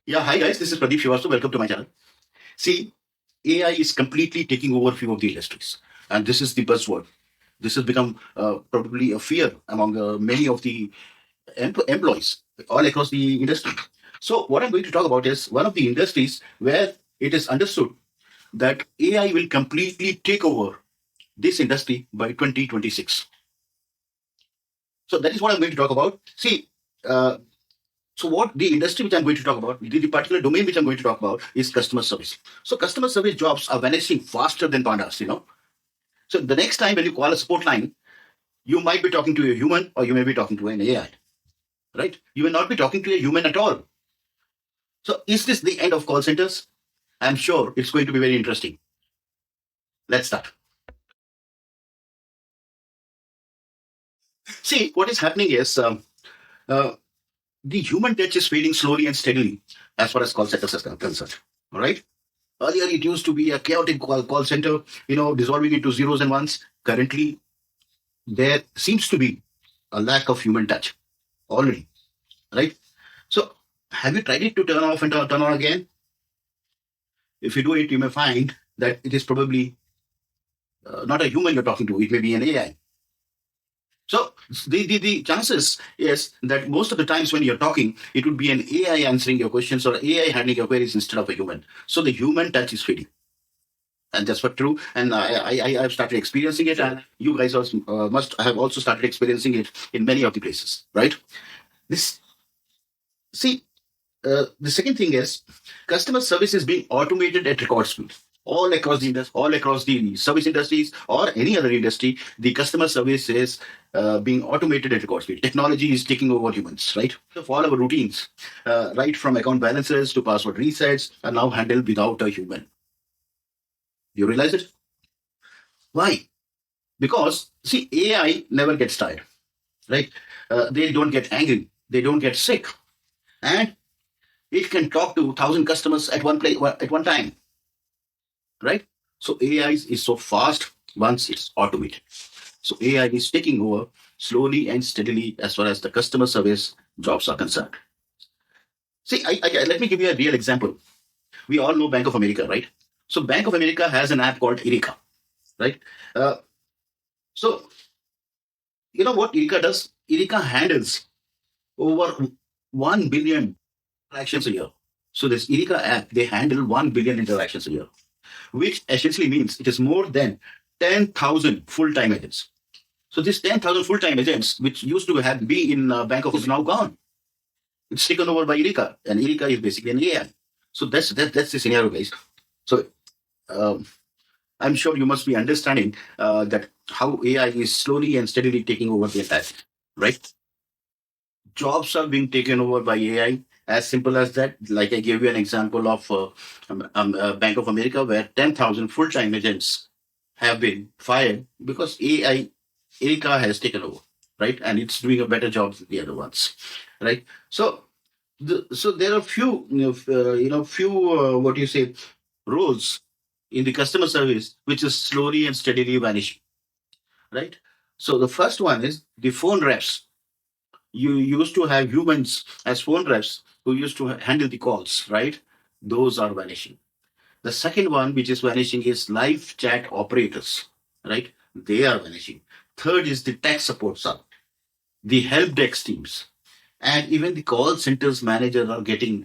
Yeah, hi guys, this is Pradeep Srivastava. Welcome to my channel. See, AI is completely taking over few of the industries, and this is the buzzword. This has become probably a fear among many of the employees all across the industry. So, what I'm going to talk about is one of the industries where it is understood that AI will completely take over this industry by 2026. So, that is what I'm going to talk about. See, uh, so what the industry which I'm going to talk about, the particular domain which I'm going to talk about is customer service. So customer service jobs are vanishing faster than pandas. So the next time when you call a support line, you might be talking to a human or you may be talking to an AI, right? You will not be talking to a human at all. So is this the end of call centers? I'm sure it's going to be very interesting. Let's start. See, what is happening is uh, the human touch is fading slowly and steadily as far as call centers are concerned. All right. Earlier, it used to be a chaotic call center, dissolving into zeros and ones. Currently, there seems to be a lack of human touch already, right? So, have you tried it to turn off and turn on again? If you do it, you may find that it is probably not a human you're talking to, it may be an AI. So, the chances is that most of the times when you're talking, it would be an AI answering your questions or AI handling your queries instead of a human. So, the human touch is fading. And that's what true. And I've started experiencing it, and you guys also, must have also started experiencing it in many of the places, right? This see the second thing is customer service is being automated at record speed. All across the service industries or any other industry, the customer service is being automated at record speed. Technology is taking over humans, right? So all our routines, right from account balances to password resets, are now handled without a human. You realize it? Why? Because see, AI never gets tired, right? They don't get angry, they don't get sick, and it can talk to 1,000 customers at one place at one time, right? So AI is so fast once it's automated. So AI is taking over slowly and steadily as far as the customer service jobs are concerned. See, let me give you a real example. We all know Bank of America, right? So Bank of America has an app called Erika, right? Uh, so you know what Erika does? Erika handles over 1 billion interactions a year. So this Erika app, they handle 1 billion interactions a year, which essentially means it is more than 10,000 full-time agents. So this 10,000 full-time agents, which used to have be in Bank of, is now gone. It's taken over by Erika, and Erika is basically an AI. So that's the scenario, guys. So um, I'm sure you must be understanding that how AI is slowly and steadily taking over the entire, right? Jobs are being taken over by AI. As simple as that. Like I gave you an example of Bank of America, where 10,000 full-time agents have been fired because AI, Erica has taken over, right? And it's doing a better job than the other ones, right? So, so there are few, what you say, roles in the customer service which is slowly and steadily vanishing, right? So the first one is the phone reps. You used to have humans as phone reps who used to handle the calls, right? Those are vanishing. The second one, which is vanishing, is live chat operators, right? They are vanishing. Third is the tech support side, the help desk teams, and even the call centers manager are getting,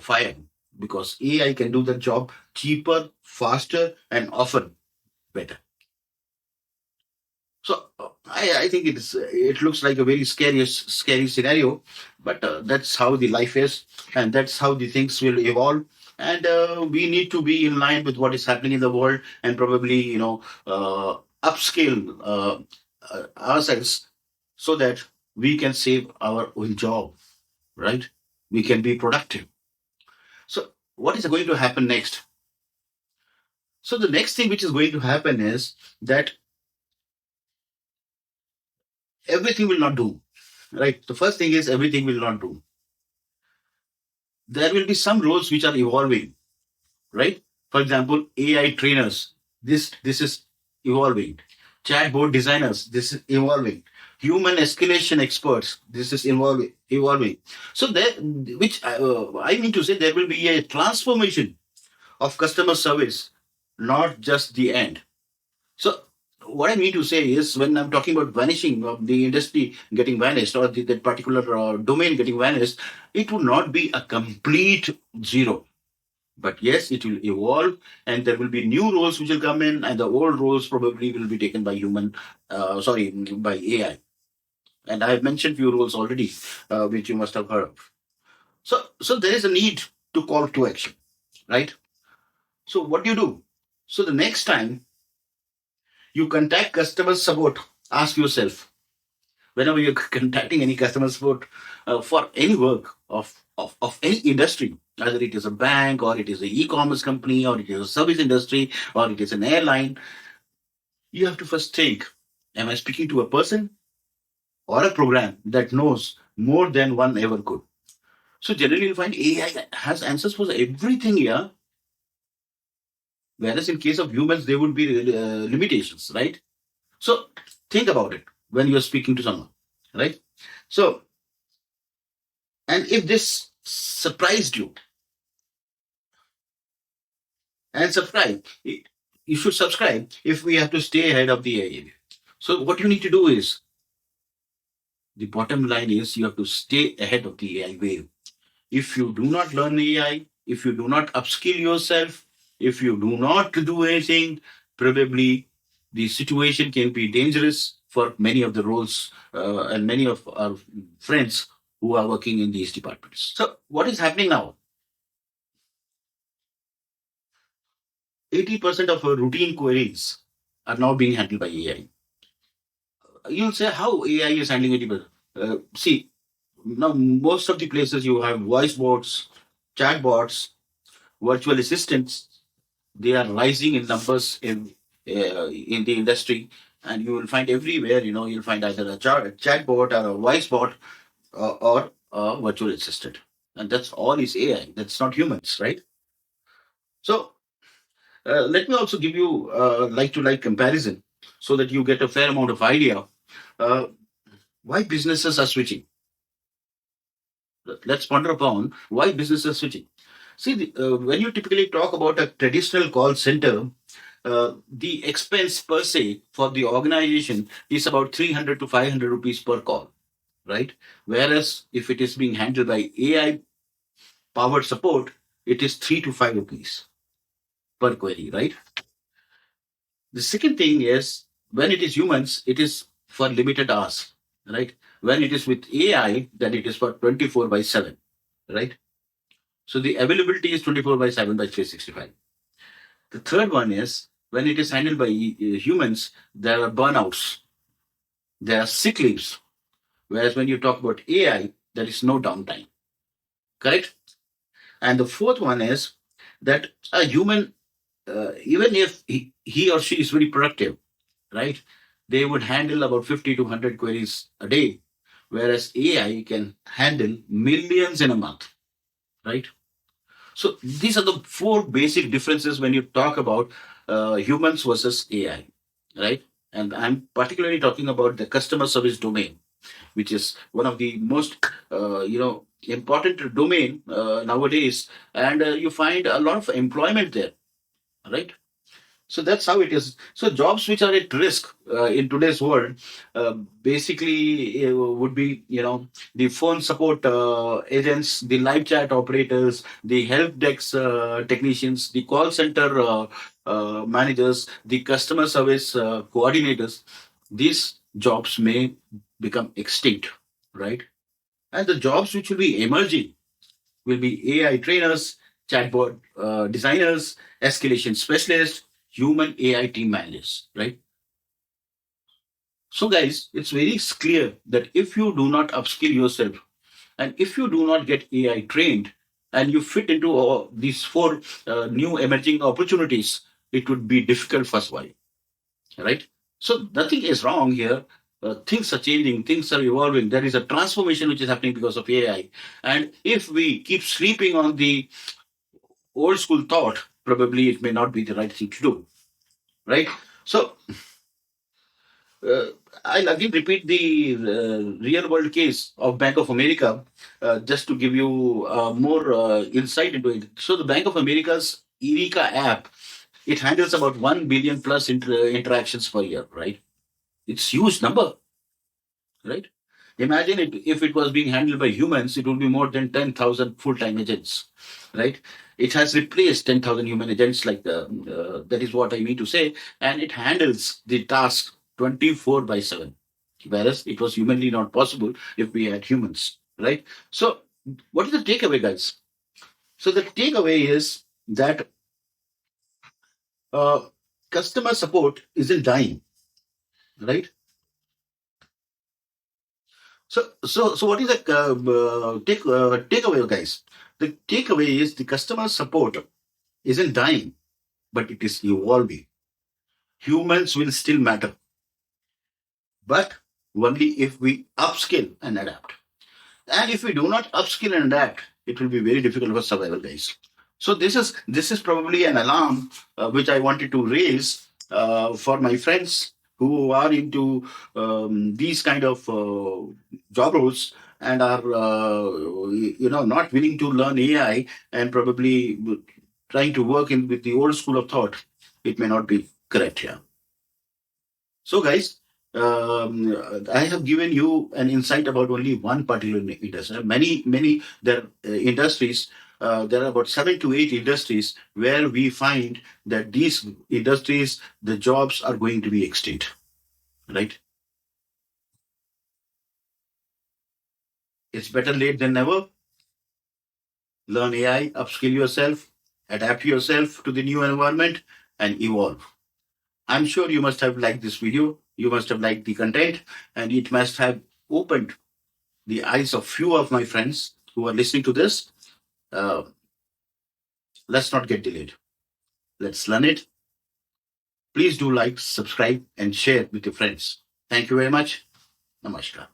fired because AI can do the job cheaper, faster, and often better. So I think it looks like a very scary scenario, but that's how the life is, and that's how the things will evolve. And we need to be in line with what is happening in the world, and probably upscale ourselves so that we can save our own job, right? We can be productive. So what is going to happen next? So the next thing which is going to happen is that everything will not do, right? The first thing is everything will not do. There will be some roles which are evolving, right? For example, AI trainers. This is evolving. Chatbot designers. This is evolving. human escalation experts. This is evolving. So there, which I mean to say, there will be a transformation of customer service, not just the end. So what I mean to say is, when I'm talking about vanishing of the industry getting vanished, or that particular domain getting vanished, it will not be a complete zero. But yes, it will evolve, and there will be new roles which will come in, and the old roles probably will be taken by by AI. And I have mentioned few roles already, which you must have heard of. So there is a need to call to action, right? So what do you do? So the next time you contact customer support, ask yourself, whenever you're contacting any customer support for any work of any industry, either it is a bank, or it is an e-commerce company, or it is a service industry, or it is an airline, you have to first think, am I speaking to a person or a program that knows more than one ever could? So generally you find AI has answers for everything here, whereas in case of humans, there would be limitations, right? So think about it when you're speaking to someone, right? So, and if this surprised you, and subscribe, you should subscribe if we have to stay ahead of the AI. So what you need to do is, the bottom line is, you have to stay ahead of the AI wave. If you do not learn AI, if you do not upskill yourself, if you do not do anything, probably the situation can be dangerous for many of the roles and many of our friends who are working in these departments. So, what is happening now? 80% of our routine queries are now being handled by AI. You'll say, how AI is handling 80%? See, now most of the places you have voice bots, chat bots, virtual assistants. They are rising in numbers in the industry, and you will find everywhere. You'll find either a chat bot or a voice bot, or a virtual assistant, and that's all is AI. That's not humans, right? So let me also give you like to like comparison, so that you get a fair amount of idea uh, why businesses are switching. Let's ponder upon why businesses are switching. See, when you typically talk about a traditional call center, the expense per se for the organization is about 300 to 500 rupees per call, right? Whereas if it is being handled by AI powered support, it is 3 to 5 rupees per query, right? The second thing is, when it is humans, it is for limited hours, right? When it is with AI, then it is for 24 by 7, right? So the availability is 24 by 7 by 365. The third one is, when it is handled by humans, there are burnouts, there are sick leaves. Whereas when you talk about AI, there is no downtime. Correct? And the fourth one is that a human, even if he or she is very productive, right, they would handle about 50 to 100 queries a day, whereas AI can handle millions in a month, right? So these are the four basic differences when you talk about humans versus AI, right? And I'm particularly talking about the customer service domain, which is one of the most important domain nowadays, and you find a lot of employment there, right? So that's how it is. So jobs which are at risk in today's world, basically would be, the phone support agents, the live chat operators, the help desk technicians, the call center managers, the customer service coordinators. These jobs may become extinct, right? And the jobs which will be emerging will be AI trainers, chatbot designers, escalation specialists, human AI team managers, right? So, guys, it's very clear that if you do not upskill yourself, and if you do not get AI trained, and you fit into these four new emerging opportunities, it would be difficult for us, right? So nothing is wrong here. Things are changing, things are evolving. There is a transformation which is happening because of AI. And if we keep sleeping on the old school thought, probably it may not be the right thing to do, right? So uh, I'll again repeat the real world case of Bank of America just to give you more insight into it. So, the Bank of America's Eureka app, it handles about 1 billion plus interactions per year, right? It's huge number, right? Imagine it, if it was being handled by humans, it would be more than 10,000 full-time agents, right? It has replaced 10,000 human agents, like that is what I mean to say, and it handles the task 24 by 7, whereas it was humanly not possible if we had humans, right? So, what is the takeaway, guys? So, the takeaway is that uh, customer support isn't dying, right? So what is the takeaway, guys? The takeaway is the customer support isn't dying, but it is evolving. Humans will still matter, but only if we upskill and adapt. And if we do not upskill and adapt, it will be very difficult for survival, guys. So this is probably an alarm which I wanted to raise for my friends who are into these kind of job roles and are not willing to learn AI and probably trying to work in with the old school of thought. It may not be correct here. So, guys, I have given you an insight about only one particular industry. Many there industries. There are about 7 to 8 industries where we find that these industries, the jobs are going to be extinct. Right? It's better late than never. Learn AI, upskill yourself, adapt yourself to the new environment, and evolve. I'm sure you must have liked this video. You must have liked the content, and it must have opened the eyes of few of my friends who are listening to this. Uh, let's not get delayed. Let's learn it. Please do like, subscribe, and share with your friends. Thank you very much. Namaskar.